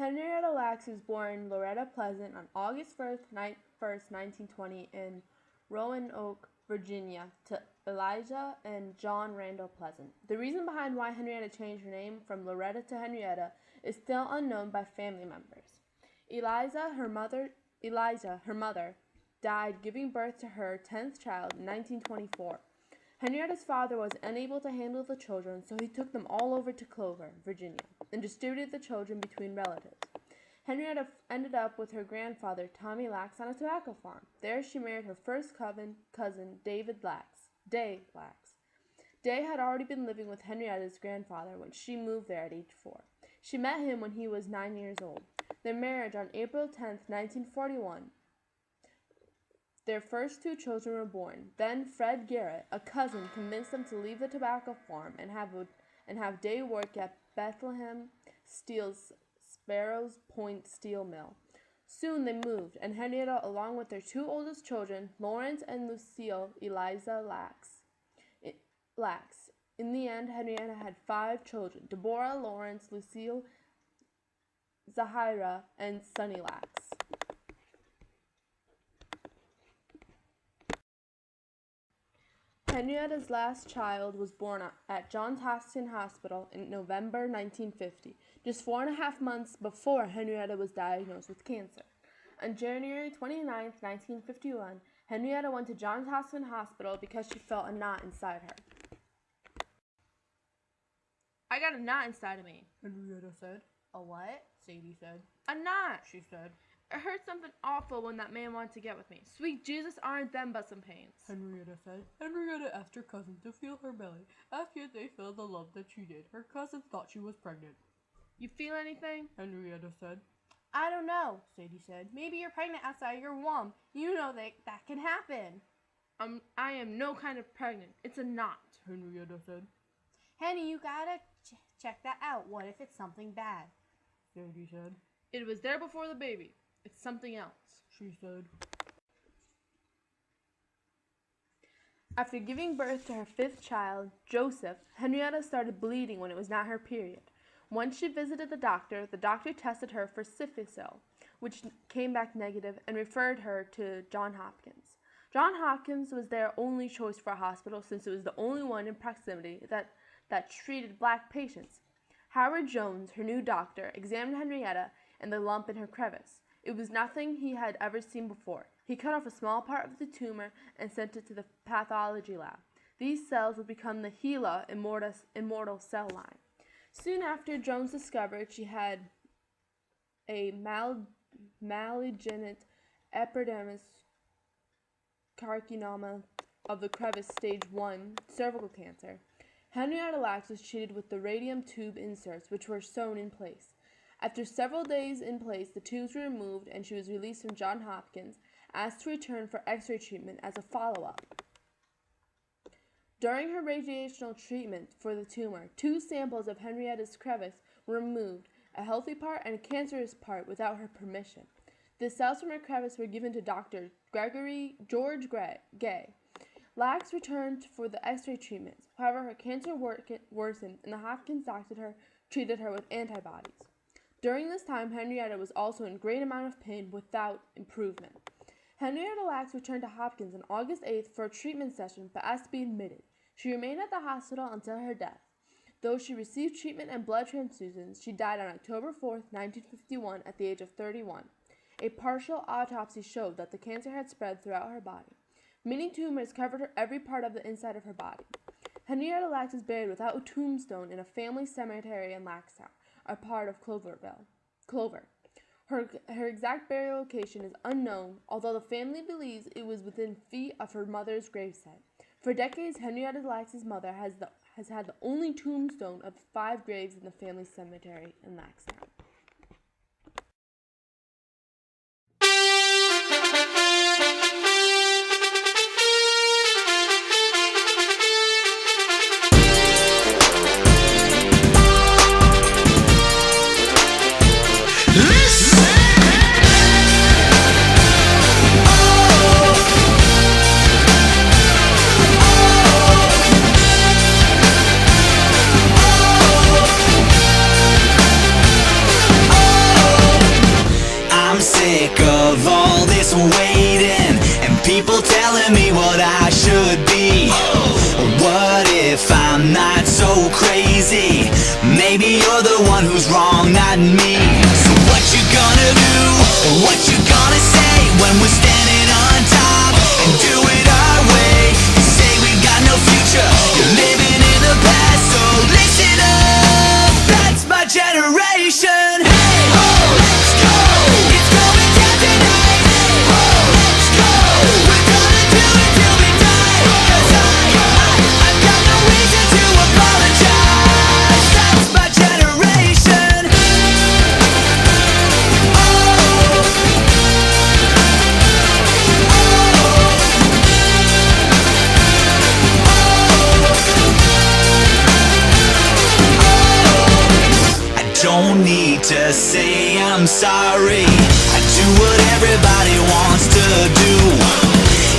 Henrietta Lacks was born Loretta Pleasant on August 1st, 1920 in Roanoke, Virginia, to Elijah and John Randall Pleasant. The reason behind why Henrietta changed her name from Loretta to Henrietta is still unknown by family members. Elijah, her mother, died giving birth to her 10th child in 1924. Henrietta's father was unable to handle the children, so he took them all over to Clover, Virginia, and distributed the children between relatives. Henrietta ended up with her grandfather, Tommy Lacks, on a tobacco farm. There she married her first cousin, Day Lacks. Day had already been living with Henrietta's grandfather when she moved there at age 4. She met him when he was 9 years old. Their marriage on April 10, 1941. Their first 2 children were born. Then Fred Garrett, a cousin, convinced them to leave the tobacco farm and have Day work at Bethlehem Steel's Sparrows Point Steel Mill. Soon they moved, and Henrietta, along with their 2 oldest children, Lawrence and Lucille Eliza Lacks. In the end, Henrietta had 5 children: Deborah, Lawrence, Lucille, Zahira, and Sonny Lacks. Henrietta's last child was born at Johns Hopkins Hospital in November 1950, just 4.5 months before Henrietta was diagnosed with cancer. On January 29, 1951, Henrietta went to Johns Hopkins Hospital because she felt a knot inside her. "I got a knot inside of me," Henrietta said. "A what?" Sadie said. "A knot," she said. "I heard something awful when that man wanted to get with me. Sweet Jesus, aren't them but some pains," Henrietta said. Henrietta asked her cousin to feel her belly. After they felt the love that she did, her cousin thought she was pregnant. "You feel anything?" Henrietta said. "I don't know," Sadie said. "Maybe you're pregnant outside your womb. You know that can happen." I am no kind of pregnant. It's a knot," Henrietta said. "Henny, you gotta check that out. What if it's something bad?" Sadie said. "It was there before the baby. It's something else," she said. After giving birth to her 5th child, Joseph, Henrietta started bleeding when it was not her period. Once she visited the doctor tested her for syphilis, which came back negative and referred her to Johns Hopkins. Johns Hopkins was their only choice for a hospital since it was the only one in proximity that treated black patients. Howard Jones, her new doctor, examined Henrietta and the lump in her crevice. It was nothing he had ever seen before. He cut off a small part of the tumor and sent it to the pathology lab. These cells would become the HeLa immortal cell line. Soon after, Jones discovered she had a malignant epidermis carcinoma of the crevice stage 1 cervical cancer. Henrietta Lacks was treated with the radium tube inserts, which were sewn in place. After several days in place, the tubes were removed and she was released from Johns Hopkins, asked to return for X-ray treatment as a follow-up. During her radiational treatment for the tumor, 2 samples of Henrietta's crevice were removed, a healthy part and a cancerous part, without her permission. The cells from her crevice were given to Dr. George Gay. Lacks returned for the X-ray treatments. However, her cancer worsened and the Hopkins doctor treated her with antibodies. During this time, Henrietta was also in great amount of pain without improvement. Henrietta Lacks returned to Hopkins on August 8th for a treatment session but asked to be admitted. She remained at the hospital until her death. Though she received treatment and blood transfusions, she died on October 4th, 1951 at the age of 31. A partial autopsy showed that the cancer had spread throughout her body. Many tumors covered every part of the inside of her body. Henrietta Lacks is buried without a tombstone in a family cemetery in Lackstown, a part of Clover. Her exact burial location is unknown, although the family believes it was within feet of her mother's gravesite. For decades, Henrietta Lacks' mother has had the only tombstone of 5 graves in the family cemetery in Lackstown. maybe you're the one who's wrong, not me. So what you gonna do? What you gonna say when we're standing on top and do it our way? You say we've got no future, you're living in the past, so listen up, that's my generation. Hey ho, let's go, it's going down tonight. Hey ho, let's go, we're gonna do it till we die. 'Cause I've got no reason to apologize. That's my generation. I don't need to say I'm sorry. I do what everybody wants to do.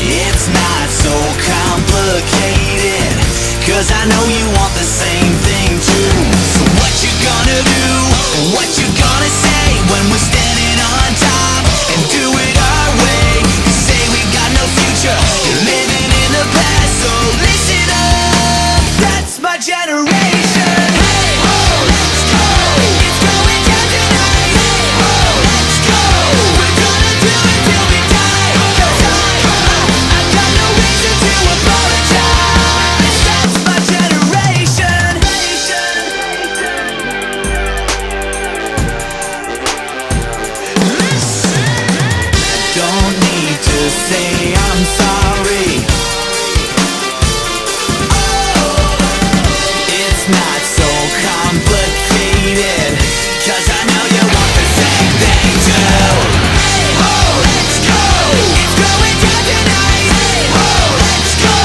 It's not so complicated, 'cause I know you want the same thing too. So what you gonna do? What you gonna say when we're standing on top and do it our way? You say we got no future, you're living in the past, so listen up, that's my generation. Hey ho, let's go, it's going down tonight. Hey ho, let's go, we're gonna do it till we die. 'Cause I've got no reason to apologize. That's my generation. Don't need to say I'm sorry. It's not so complicated, 'cause I know you want the same thing too. Hey ho, let's go, it's going down tonight. Hey ho, let's go,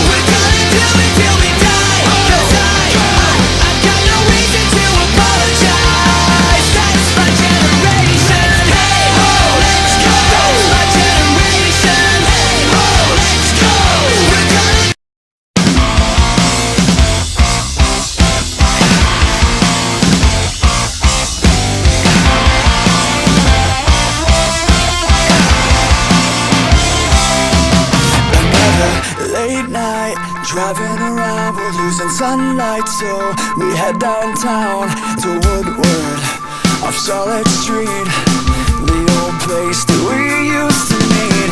we're gonna do it till we die. 'Cause I've got no reason to apologize. That's my generation. Hey ho, let's go, that's my generation. Hey ho, let's go, we're gonna another late night, driving around, we're losing sunlight, so we head downtown to Woodward off Charlotte Street, the old place that we used to meet.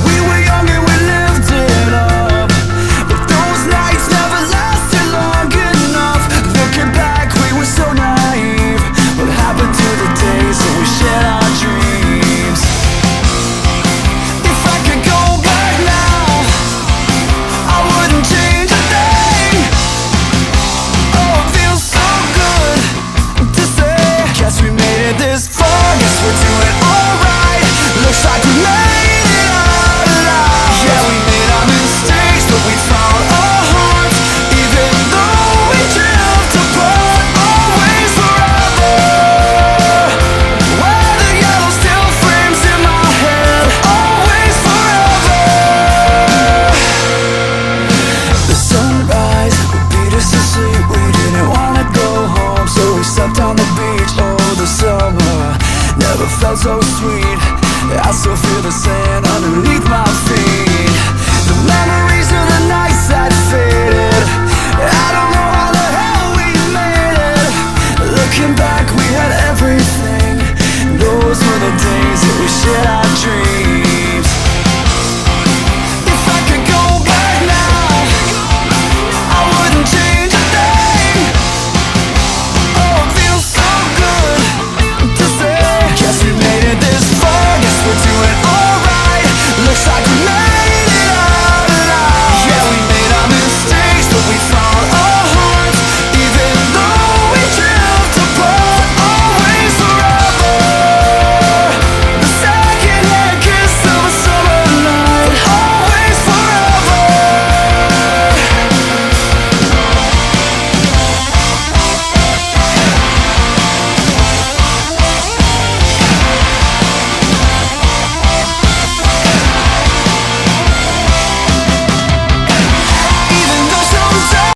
We were young and we lived it up, but those nights never lasted long enough. Looking back, we were so naive. What happened to the days that we shared our dreams? If I could go back now, I wouldn't change a thing. Oh, it feels so good to say, guess we made it this far, guess we're doing alright. Looks like we made it out alive. Yeah, we made our mistakes, but we found our hearts. Even though we drift apart, always forever. Where the yellow still frames in my head, always forever. The sunrise would beat us to sleep. We didn't wanna go home, so we slept on the beach. Oh, the summer never felt so sweet. I still feel the sand underneath my feet. The memories of the nights that faded, I don't know how the hell we made it. Looking back, we had everything. Those were the days that we shared our dreams.